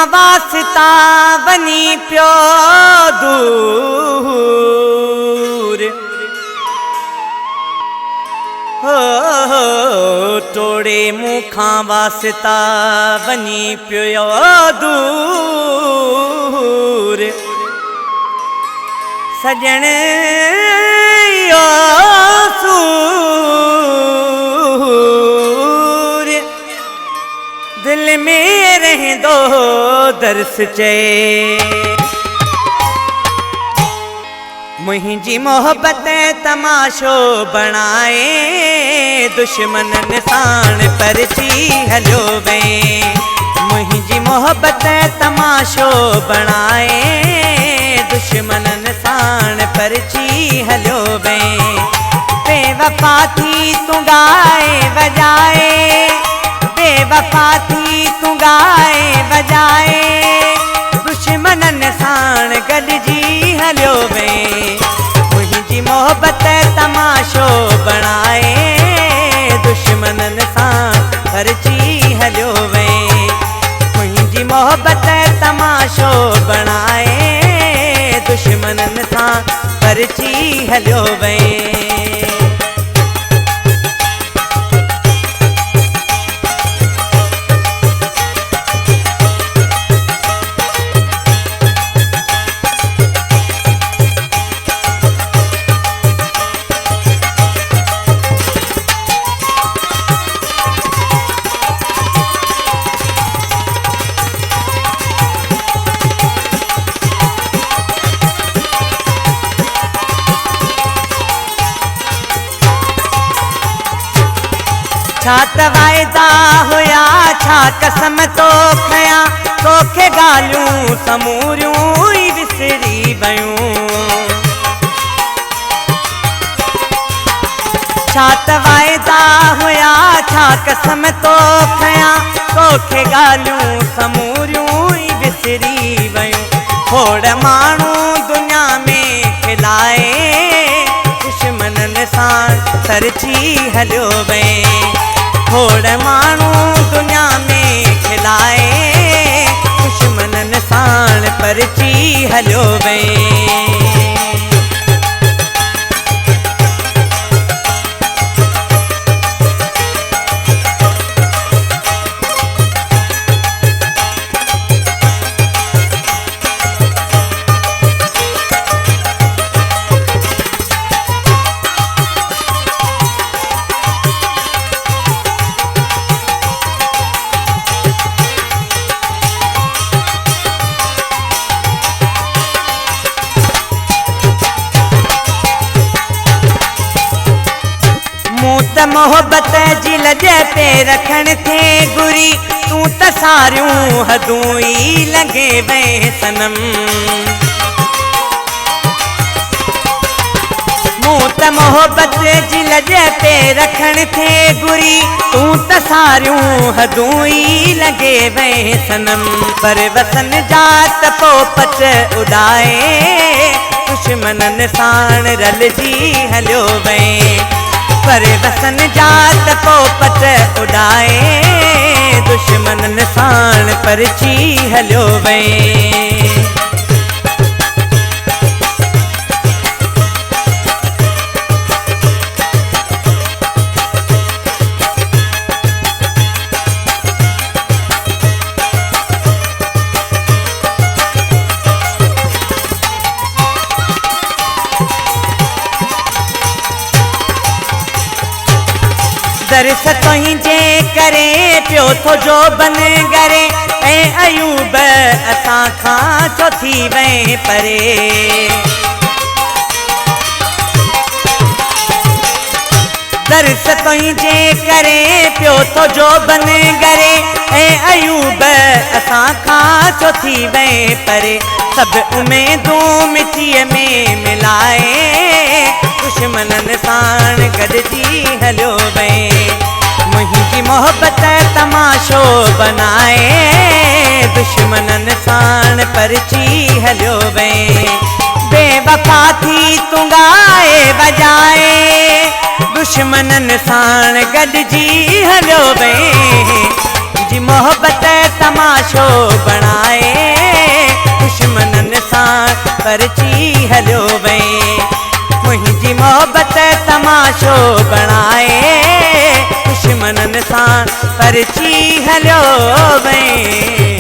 वास्ता वनी पियो दूर हो टोड़े मुखां वास्ता वनी पियो दूर सजण यो सूर दिल में रह दो दर्स चे मुझी मोहब्बत तमाशो बनाए दुश्मनन साण परची हलो वे मुझी मोहब्बत तमाशो बनाए दुश्मनन साण परची हलो वे बेवफा थी तू गाए बजाए बेवफा थी तू गाए बजाए दुश्मनन साण गॾिजी हलो वे मुझी मोहब्बत तमाशो बनाए दुश्मनन साण परची हलो वे मुझी मोहब्बत तमाशो बनाए दुश्मनन सां परची हलो वे छा त वायदा हुया छा कसम तो खया तोखे गालियूं समूरियूं ई विसरी वयूं छा त वायदा हुया छा कसम तो खया तोखे गालियूं समूरियूं ई विसरी वयूं खोड़ माण्हू दुनिया में खिलाए दुश्मनन सां सरची हलो वे खोड़ माण्हू दुनिया में खिलाए दुश्मनन साण परची हलो वे मोहब्बत जी लजे पे रखण थे गुरी तू त सारियूं हदूं ई लंघे वे सनम मूं त मोहब्बत जी लजे पे रखण थे गुरी तू त सारियूं हदूं ई लंघे वे सनम पर वसन जा त पोपट उॾाए दुश्मनन साण रलजी हलो वे पर वसन जात पोपट उॾाए दुश्मनन साण परची हलो वे दर्स तुंहिंजे करे पियो थो जो बन करे ऐं अयूब असां खां छो थी वे परे दर्स तुंहिंजे करे पियो थो जो बन करे ऐं अयूब असां खां छो थी वे परे सभु उमेदूं मिटीअ में मिलाए दुश्मनन साण गॾिजी हलो वे मुझी मोहब्बत तमाशो बनाए दुश्मनन साण परची हलो वे बेवफा थी तू गाए बजाए दुश्मनन साण गॾिजी हलो वे मोहब्बत तमाशो बणाए दुश्मनन सां परची हलियो वई मुंहिंजी मोहब्बत तमाशो बणाए दुश्मनन सां परची हलियो वई।